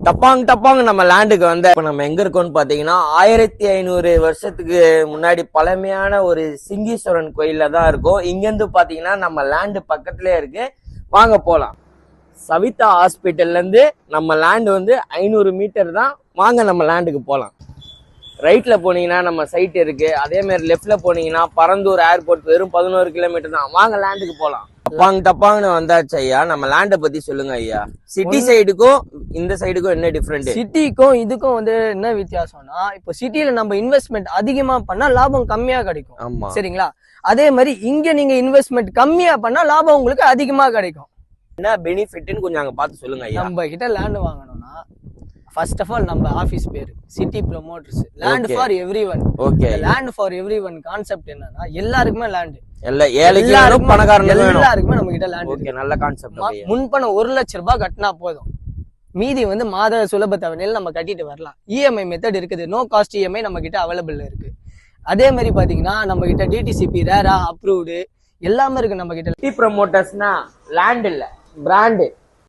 டப்பாங்க நம்ம லேண்டுக்கு வந்து இப்ப நம்ம எங்க இருக்கோம்னு பாத்தீங்கன்னா 1500 வருஷத்துக்கு முன்னாடி பழமையான ஒரு சிங்கீஸ்வரன் கோயில்ல தான் இருக்கும். இங்க இருந்து பாத்தீங்கன்னா நம்ம லேண்டு பக்கத்துலயே இருக்கு. வாங்க போலாம். சவிதா ஹாஸ்பிட்டல்ல இருந்து நம்ம லேண்ட் வந்து 500 மீட்டர் தான். வாங்க நம்ம லேண்டுக்கு போலாம். ரைட்ல போனீங்கன்னா நம்ம சைட் இருக்கு. அதே மாதிரி லெஃப்ட்ல போனீங்கன்னா பரந்தூர் ஏர்போர்ட் வெறும் 11 கிலோமீட்டர் தான். வாங்க லேண்டுக்கு போலாம். டப்பாங்கன்னு வந்தாச்சு ஐயா. நம்ம லேண்டை பத்தி சொல்லுங்க ஐயா. சிட்டி சைடுக்கும் இந்த சைடுக்கும் என்ன டிஃபரெண்ட்? சிட்டிக்கும் இதுக்கும் வந்து என்ன வித்தியாசம்னா, இப்போ சிட்டில நம்ம இன்வெஸ்ட்மெண்ட் அதிகமா பண்ணா லாபம் கம்மியா கிடைக்கும். ஆமா, சரிங்களா? அதே மாதிரி இங்க நீங்க இன்வெஸ்ட்மெண்ட் கம்மியா பண்ணா லாபம் உங்களுக்கு அதிகமா கிடைக்கும். என்ன பெனிஃபிட்னு கொஞ்சம் அங்க பார்த்து சொல்லுங்க ஐயா. நம்ம கிட்ட லேண்ட் வாங்கணும்னா ஃபர்ஸ்ட் ஆஃப் ஆல் நம்ம ஆபீஸ் பேரு city promoters, land for everyone. Okay, land for everyone concept என்னன்னா எல்லாருக்குமே லேண்ட், எல்லாருக்கும் பணக்காரங்களுக்கும் எல்லாருக்குமே நம்ம கிட்ட லேண்ட். ஓகே, நல்ல கான்செப்ட். முன்பணம் 1 லட்சம் ரூபாய் கட்டினா போதும், மீதி வந்து மாத சுலப தவணையில் நம்ம கட்டிட்டு வரலாம். இஎம்ஐ மெத்தட் இருக்குது, நோ காஸ்ட் இஎம்ஐ நம்ம கிட்ட அவைலபிள் இருக்கு. அதே மாதிரி பாத்தீங்கன்னா நம்ம கிட்ட டிடிசிபி ரேரா அப்ரூவ்டு எல்லாமே இருக்கு நம்ம கிட்ட. சிட்டி ப்ரொமோட்டர்ஸ்னா லேண்ட் இல்ல, பிராண்ட்.